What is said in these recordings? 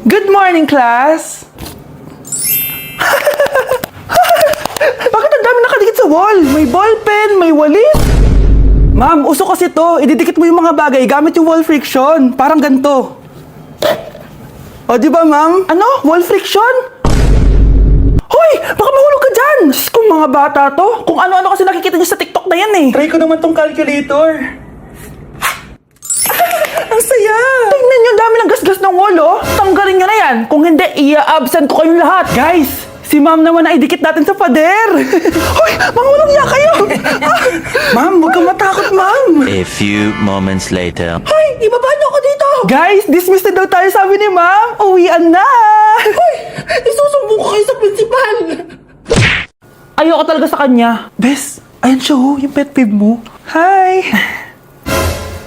Good morning, class! Bakit ang dami nakadikit sa wall? May ballpen, may walis. Ma'am, uso kasi to. Ididikit mo yung mga bagay gamit yung wall friction. Parang ganito. O, di ba, ma'am? Ano? Wall friction? Hoy! Baka mahulog ka dyan! Sus, kung mga bata to. Kung ano-ano kasi nakikita niyo sa TikTok na yan eh. Try ko naman tong calculator. Ang saya! Tingnan niyo, dami ng gasgas ng wall, oh. Tanggalin niyo na yan. Kung hindi, i-absent ko kayong lahat. Guys, si ma'am naman na idikit natin sa pader. Hoy, mangulong niya kayo. Ma'am, huwag kang matakot, ma'am. A few moments later. Hoy, ibaba niyo ako dito. Guys, dismiss na daw tayo, sabi ni ma'am. Uwian na. Hoy, isusumbong ko kayo sa principal. Ayoko talaga sa kanya. Bes, ayan siya, oh, yung pet peeve mo. Hi.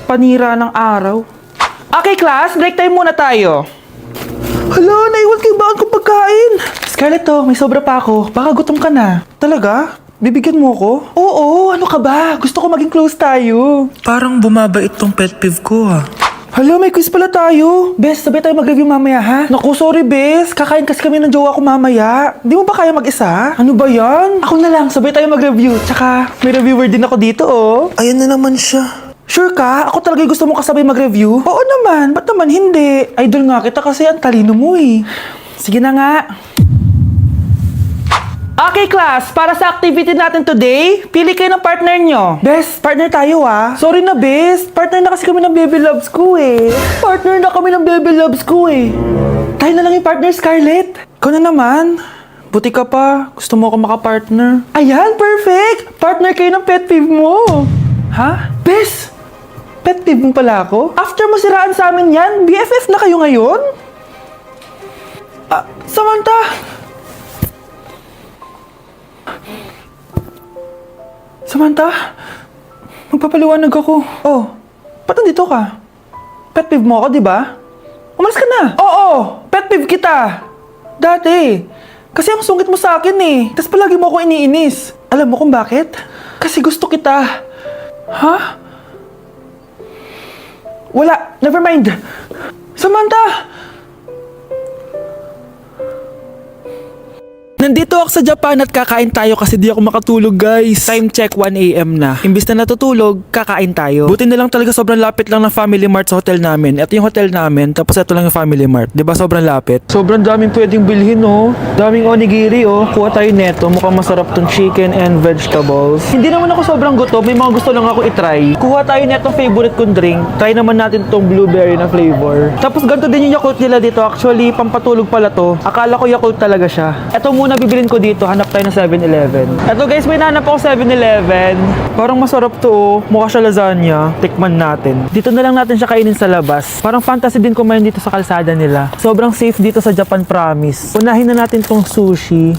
Panira ng araw. Okay, class, break time muna tayo. Hala, naiwan kayo ba ang pagkain? Scarlett, to, may sobra pa ako. Baka gutom ka na. Talaga? Bibigyan mo ako? Oo, ano ka ba? Gusto ko maging close tayo. Parang bumabait tong pet peeve ko, ha. Hala, may quiz pala tayo. Bes, sabay tayo mag-review mamaya, ha? Naku, sorry, Bes. Kakain kasi kami ng jowa ko mamaya. Di mo ba kaya mag-isa? Ano ba yan? Ako na lang, sabay tayo mag-review. Tsaka, may reviewer din ako dito, oh. Ayan na naman siya. Sure ka? Ako talaga gusto mo kasabay mag-review? Oo naman, ba't naman hindi? Idol nga kita kasi ang talino mo eh. Sige na nga. Okay class, para sa activity natin today, pili kayo ng partner nyo. Bes, partner tayo ah. Sorry na Bes, partner na kasi kami ng baby loves ko eh. Partner na kami ng baby loves ko eh. Tayo na lang yung partner, Scarlett. Ikaw na naman. Buti ka pa, gusto mo ako makapartner. Ayan, perfect! Partner kayo ng pet peeve mo. Ha? Bes! Pet peeve mo pala ako? After mo siraan sa amin yan, BFF na kayo ngayon? Samantha! Samantha? Magpapaliwanag ako. Oh, ba't nandito ka? Pet peeve mo ako, di ba? Umalis ka na! Oo! Pet peeve kita! Dati! Kasi ang sungit mo sa akin eh. Tapos palagi mo ako iniinis. Alam mo kung bakit? Kasi gusto kita. Ha? Wala. Never mind. Samantha! Nandito ako sa Japan at kakain tayo kasi di ako makatulog guys. Time check 1 AM na. Imbis na natutulog, kakain tayo. Buti na lang talaga sobrang lapit lang ng Family Mart sa hotel namin. Ito yung hotel namin, tapos ito lang yung Family Mart. Diba sobrang lapit? Sobrang daming pwedeng bilhin oh. Daming onigiri oh. Kuha tayo neto. Mukhang masarap tong chicken and vegetables. Hindi naman ako sobrang gutom. May mga gusto lang ako itry. Kuha tayo netong favorite kong drink. Try naman natin tong blueberry na flavor. Tapos ganito din yung Yakult nila dito. Actually, pampatulog pala to. Akala ko Yakult talaga siya. Ito muna bibilin ko dito, hanap tayo ng 7-Eleven. Eto guys, may nahanap ako 7-Eleven. Parang masarap to oh. Mukha siya lasagna. Tikman natin. Dito na lang natin siya kainin sa labas. Parang fantasy din kumain dito sa kalsada nila. Sobrang safe dito sa Japan, promise. Unahin na natin tong sushi.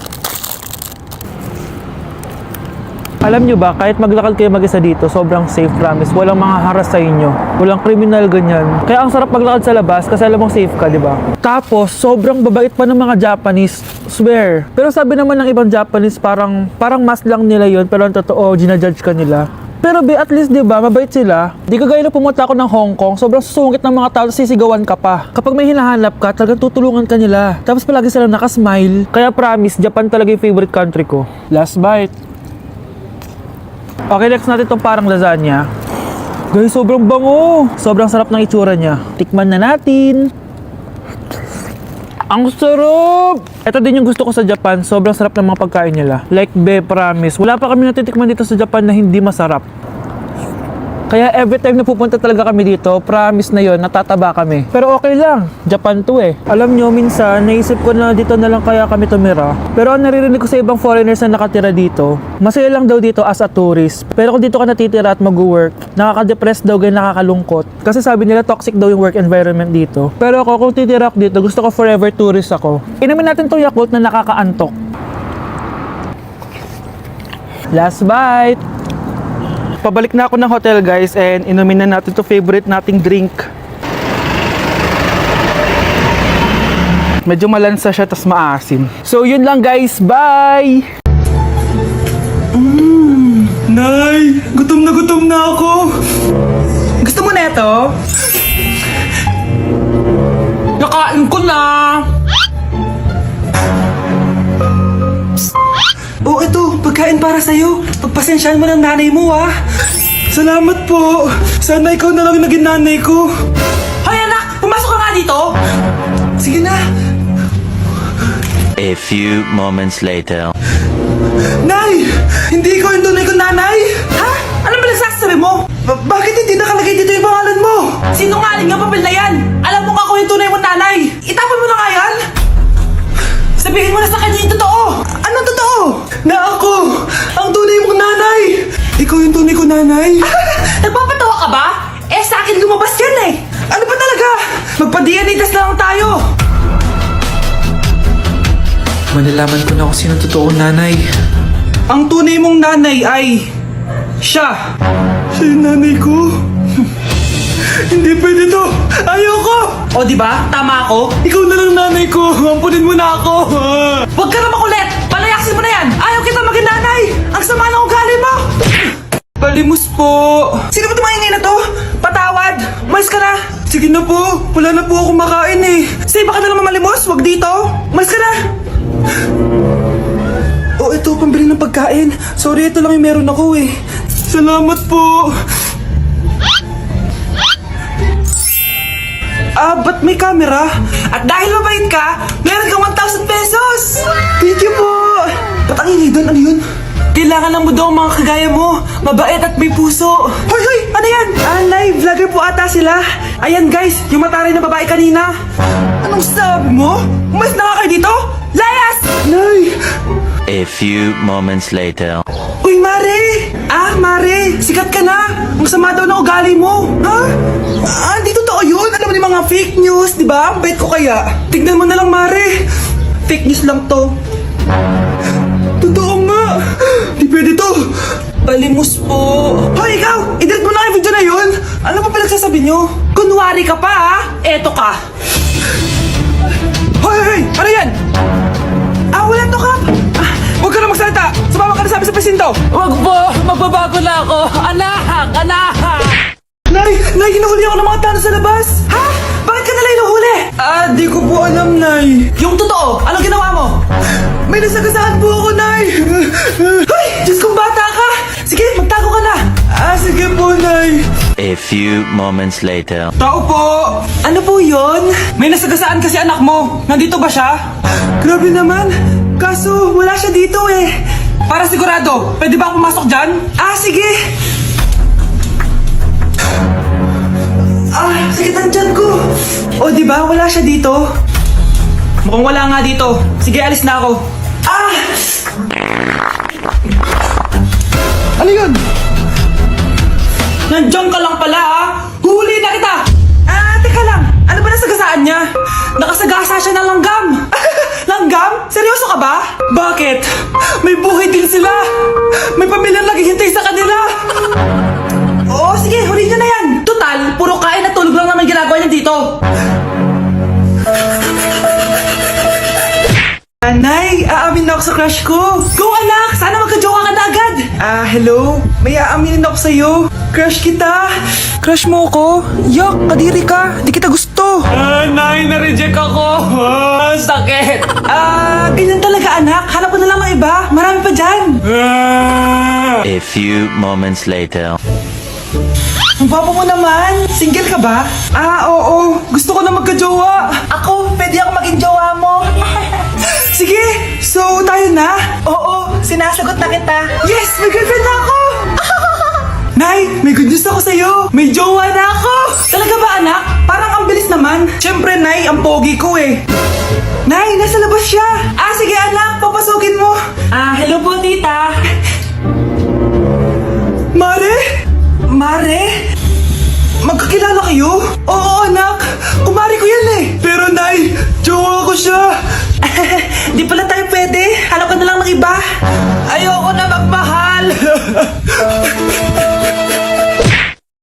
Alam nyo ba, kahit maglakad kayo mag-isa dito, sobrang safe, promise. Walang mga haras sa inyo. Walang kriminal, ganyan. Kaya ang sarap maglakad sa labas kasi alam mong safe ka, di ba? Tapos, sobrang babait pa ng mga Japanese. Swear. Pero sabi naman ng ibang Japanese, parang mas lang nila yon, pero ang totoo, ginajudge ka nila. Pero be, at least, di ba, mabait sila. Di kagaya na pumunta ako ng Hong Kong, sobrang susungit ng mga tao, sisigawan ka pa. Kapag may hinahanap ka, talagang tutulungan ka nila. Tapos palagi silang nakasmile. Kaya promise, Japan talaga yung favorite country ko. Last bite. Okay, next natin itong parang lasagna. Guys, sobrang bango. Sobrang sarap ng itsura niya. Tikman na natin. Ang sarap! Ito din yung gusto ko sa Japan. Sobrang sarap ng mga pagkain nila. Like, be, promise. Wala pa kami natitikman dito sa Japan na hindi masarap. Kaya every time na pupunta talaga kami dito, promise na yon, natataba kami. Pero okay lang, Japan to eh. Alam nyo, minsan, naisip ko na dito na lang kaya kami tumira. Pero ang naririnig ko sa ibang foreigners na nakatira dito, masaya lang daw dito as a tourist. Pero kung dito ka natitira at mag-work, nakaka-depress daw, ganyan, nakakalungkot. Kasi sabi nila toxic daw yung work environment dito. Pero ako, kung titira ako dito, gusto ko forever tourist ako. Inumin natin tong Yakult na nakakaantok. Last bite! Pabalik na ako ng hotel guys and inumin na natin to favorite nating drink. Medyo malansa siya tas maasim. So yun lang guys, bye! Nay! Gutom na ako! Gusto mo na ito? Nakain ko na! pagkain para sa'yo. Pagpasensyahan mo ng nanay mo, ha? Salamat po. Sana ikaw na lang yung naging nanay ko. Hoy, anak! Pumasok ka nga dito! Sige na. A few moments later. Nay! Hindi ikaw yung tunay kong nanay? Ha? Ano ba nagsasabi mo? Bakit hindi nakalagay dito yung pangalan mo? Sinungaling nga papel na yan! Alam mo nga ako yung tunay mong nanay! Itapon mo na nga yan! Sabihin mo na sa kanya yung totoo! Anong totoo? Na ako! Ang tunay mong nanay! Ikaw yung tunay kong nanay? Nagpapatawa ka ba? Eh sa akin lumabas yan eh! Ano ba talaga? Magpa-DNA test na lang tayo! Malalaman ko na kung sino totoong nanay. Ang tunay mong nanay ay... siya! Siya yung nanay ko? Hindi pwede to! Ayoko! O diba? Tama ako? Ikaw na lang nanay ko! Ampunin mo na ako! Huwag ka na makulit! Palayasin mo na yan! Ayaw kita maging nanay! Ang sama ng ugali mo! Palimus po! Sino ba tumahingay na to? Patawad! Mais ka na! Sige na po! Wala na po ako makain eh! Sige, baka na lang mamalimos! Huwag dito! Mais ka na! Oh, ito, pambili ng pagkain. Sorry, ito lang yung meron ako eh. Salamat po. Ba't may camera? At dahil mabait ka, meron kang 1,000 pesos! Thank you po! Ba't ang ingay doon? Ano yun? Kailangan lang mo daw ang mga kagaya mo. Mabait at may puso. Hoy, hoy! Ano yan? Live vlogger po ata sila. Ayan guys, yung mataray na babae kanina. Anong sabi mo? Umalis na nga kayo dito? Layas! Nay! A few moments later. Uy, Mare! Mare! Sikat ka na! Ang sama daw ng ugali mo! Ha? Hindi totoo yun! Alam mo yung mga fake news, di ba? Ang bait ko kaya. Tignan mo na lang, Mare! Fake news lang to. Totoo nga! Di pwede to! Palimus po! Hoy, ikaw! I-delete mo na yung video na yun! Ano pa pinagsasabi nyo? Kunwari ka pa, ha? Eto ka! Hoy, hoy! Ano yan? Wala to, Kap! Huwag ka na magsalita! Sumama ka na sabi sa presinto! Wag po! Magbabago na ako! Anak! Anak! Nay! Nay! Hinuhuli ako ng mga tao sa labas! Ha? Bakit ka nila hinuhuli? Di ko po alam, Nay. Yung totoo! Anong ginawa mo? May nasagasaan po ako, Nay! Hoy! Diyos kong bata ka! Sige, magtago ka na! Sige po, Nay. A few moments later. Tao po! Ano po yun? May nasagasaan kasi anak mo. Nandito ba siya? Grabe naman. Kaso, wala siya dito eh. Para sigurado, pwede ba ako pumasok dyan? Sige. Sakit ang tiyan ko. O, di ba? Wala siya dito. Mukhang wala nga dito. Sige, alis na ako. Ano yun? Nandiyan ka lang pala, ha? Huli na kita! Teka lang. Ano ba nasagasaan niya? Nakasagasa siya ng langgam. Langgam? Seryoso ka ba? Bakit? May buhay din sila. May pamilyang naghihintay sa kanila. Oo, sige. Huli niya na yan. Total, puro kain at tulog lang naman ginagawa niya dito. Nay, aamin na ako sa crush ko. Go anak! Sana magka-joke ka na agad. Hello? May aaminin ako sa'yo. Crush kita. Crush mo ako? Yak, kadiri ka. Di kita gusto. Nay, na-reject ako. Sakit. Ganyan talaga anak. Hanap ko na lang ng iba. Marami pa dyan. A few moments later. Ang baba mo naman. Single ka ba? Oo. Gusto ko na magka-jowa. Ako, pwede ako maging jowa mo. Sige, so tayo na? Oo, sinasagot na kita. Yes, may girlfriend na ako! Nay, may good news ako sa'yo. May jowa na ako! Talaga ba anak? Parang ang bilis naman. Siyempre, Nay, ang pogi ko eh. Nay, nasa labas siya. Sige anak, papasukin mo. Hello po tita. Mare? Mare? Magkakilala kayo? Oo anak, kumari ko yan eh. Pero Nay, jowa ko siya. Di pala tayo pwede. Hanap ka na lang ng iba. Ayoko na magmahal.